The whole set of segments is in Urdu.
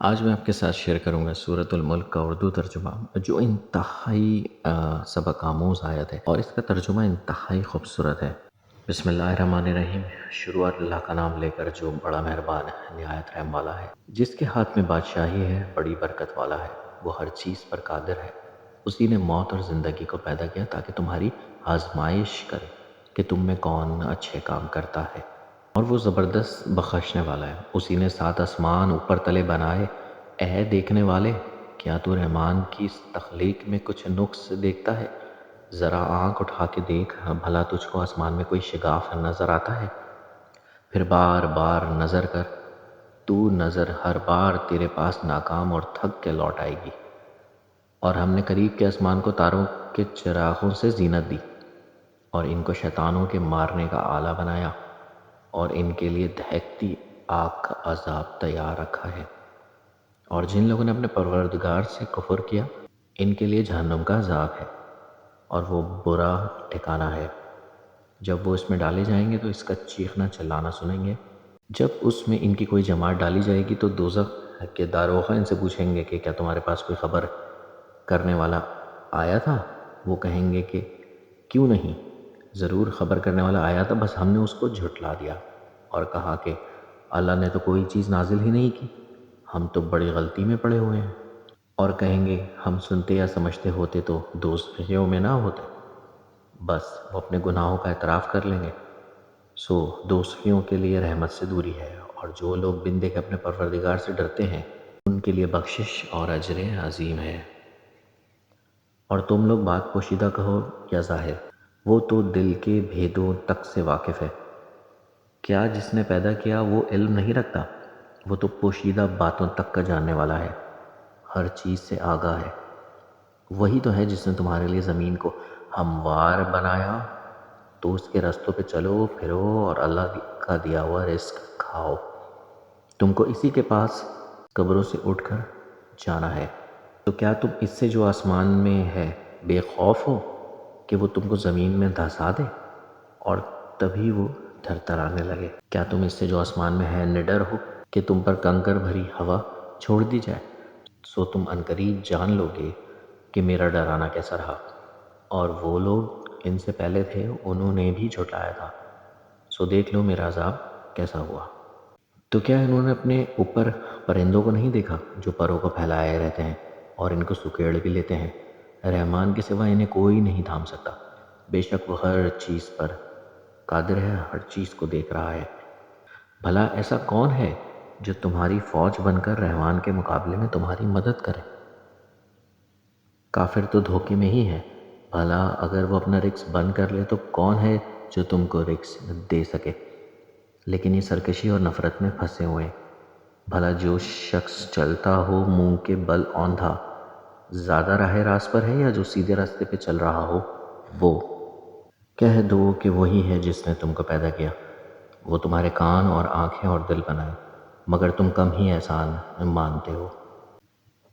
آج میں آپ کے ساتھ شیئر کروں گا سورۃ الملک کا اردو ترجمہ، جو انتہائی سبق آموز آیت ہے اور اس کا ترجمہ انتہائی خوبصورت ہے۔ بسم اللہ الرحمن الرحیم۔ شروعات اللہ کا نام لے کر جو بڑا مہربان نہایت رحم والا ہے، جس کے ہاتھ میں بادشاہی ہے، بڑی برکت والا ہے، وہ ہر چیز پر قادر ہے۔ اسی نے موت اور زندگی کو پیدا کیا تاکہ تمہاری آزمائش کرے کہ تم میں کون اچھے کام کرتا ہے، اور وہ زبردست بخشنے والا ہے۔ اسی نے 7 آسمان اوپر تلے بنائے۔ اے دیکھنے والے، کیا تو رحمان کی اس تخلیق میں کچھ نقص دیکھتا ہے؟ ذرا آنکھ اٹھا کے دیکھ، بھلا تجھ کو آسمان میں کوئی شگاف نظر آتا ہے؟ پھر بار بار نظر کر، تو نظر ہر بار تیرے پاس ناکام اور تھک کے لوٹ آئے گی۔ اور ہم نے قریب کے آسمان کو تاروں کے چراغوں سے زینت دی، اور ان کو شیطانوں کے مارنے کا آلہ بنایا، اور ان کے لیے دہکتی آگ کا عذاب تیار رکھا ہے۔ اور جن لوگوں نے اپنے پروردگار سے کفر کیا، ان کے لیے جہنم کا عذاب ہے، اور وہ برا ٹھکانہ ہے۔ جب وہ اس میں ڈالے جائیں گے تو اس کا چیخنا چلانا سنیں گے۔ جب اس میں ان کی کوئی جماعت ڈالی جائے گی تو دوزخ کے داروغہ ان سے پوچھیں گے کہ کیا تمہارے پاس کوئی خبر کرنے والا آیا تھا؟ وہ کہیں گے کہ کیوں نہیں، ضرور خبر کرنے والا آیا تھا، بس ہم نے اس کو جھٹلا دیا اور کہا کہ اللہ نے تو کوئی چیز نازل ہی نہیں کی، ہم تو بڑی غلطی میں پڑے ہوئے ہیں۔ اور کہیں گے ہم سنتے یا سمجھتے ہوتے تو دوزخیوں میں نہ ہوتے۔ بس وہ اپنے گناہوں کا اعتراف کر لیں گے۔ سو دوزخیوں کے لیے رحمت سے دوری ہے، اور جو لوگ بن دیکھے اپنے پروردگار سے ڈرتے ہیں ان کے لیے بخشش اور اجر عظیم ہے۔ اور تم لوگ بات پوشیدہ کہو یا ظاہر، وہ تو دل کے بھیدوں تک سے واقف ہے۔ کیا جس نے پیدا کیا وہ علم نہیں رکھتا؟ وہ تو پوشیدہ باتوں تک کا جاننے والا ہے، ہر چیز سے آگاہ ہے۔ وہی تو ہے جس نے تمہارے لیے زمین کو ہموار بنایا، تو اس کے رستوں پہ چلو پھرو اور اللہ کا دیا ہوا رزق کھاؤ۔ تم کو اسی کے پاس قبروں سے اٹھ کر جانا ہے، تو کیا تم اس سے جو آسمان میں ہے بے خوف ہو کہ وہ تم کو زمین میں دھسا دے اور تبھی وہ تھرتھرانے لگے؟ کیا تم اس سے جو آسمان میں ہے نڈر ہو کہ تم پر کنکر بھری ہوا چھوڑ دی جائے؟ سو تم عنقریب جان لو گے کہ میرا ڈرانا کیسا رہا۔ اور وہ لوگ ان سے پہلے تھے، انہوں نے بھی جھٹلایا تھا، سو دیکھ لو میرا عذاب کیسا ہوا۔ تو کیا انہوں نے اپنے اوپر پرندوں کو نہیں دیکھا جو پروں کو پھیلائے رہتے ہیں اور ان کو سکیڑ بھی لیتے ہیں؟ رحمان کے سوا انہیں کوئی نہیں تھام سکتا۔ بے شک وہ ہر چیز پر قادر ہے، ہر چیز کو دیکھ رہا ہے۔ بھلا ایسا کون ہے جو تمہاری فوج بن کر رحمان کے مقابلے میں تمہاری مدد کرے؟ کافر تو دھوکے میں ہی ہے۔ بھلا اگر وہ اپنا رزق بند کر لے تو کون ہے جو تم کو رزق دے سکے؟ لیکن یہ سرکشی اور نفرت میں پھنسے ہوئے۔ بھلا جو شخص چلتا ہو منہ کے بل اوندھا، زیادہ راہ راست پر ہے یا جو سیدھے راستے پہ چل رہا ہو وہ؟ کہہ دو کہ وہی ہے جس نے تم کو پیدا کیا، وہ تمہارے کان اور آنکھیں اور دل بنائے، مگر تم کم ہی احسان مانتے ہو۔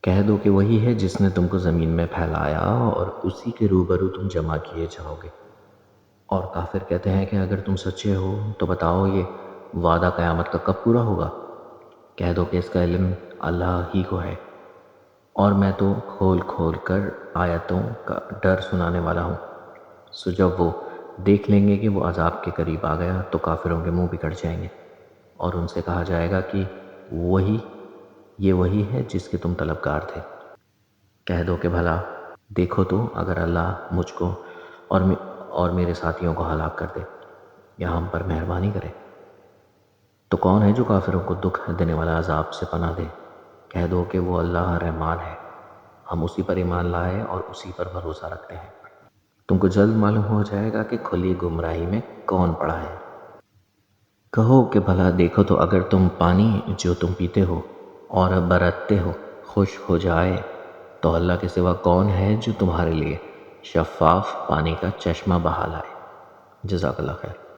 کہہ دو کہ وہی ہے جس نے تم کو زمین میں پھیلایا اور اسی کے روبرو تم جمع کیے جاؤ گے۔ اور کافر کہتے ہیں کہ اگر تم سچے ہو تو بتاؤ یہ وعدہ قیامت کا کب پورا ہوگا؟ کہہ دو کہ اس کا علم اللہ ہی کو ہے، اور میں تو کھول کھول کر آیتوں کا ڈر سنانے والا ہوں۔ سو جب وہ دیکھ لیں گے کہ وہ عذاب کے قریب آ گیا تو کافروں کے منہ بھی کٹ جائیں گے، اور ان سے کہا جائے گا کہ یہ وہی ہے جس کے تم طلبگار تھے۔ کہہ دو کہ بھلا دیکھو تو اگر اللہ مجھ کو اور میرے ساتھیوں کو ہلاک کر دے یا ہم پر مہربانی کرے تو کون ہے جو کافروں کو دکھ دینے والا عذاب سے پناہ دے؟ کہہ دو کہ وہ اللہ رحمان ہے، ہم اسی پر ایمان لائے اور اسی پر بھروسہ رکھتے ہیں۔ تم کو جلد معلوم ہو جائے گا کہ کھلی گمراہی میں کون پڑا ہے۔ کہو کہ بھلا دیکھو تو اگر تم پانی جو تم پیتے ہو اور برتتے ہو خشک ہو جائے تو اللہ کے سوا کون ہے جو تمہارے لیے شفاف پانی کا چشمہ بہا لائے؟ جزاک اللہ خیر۔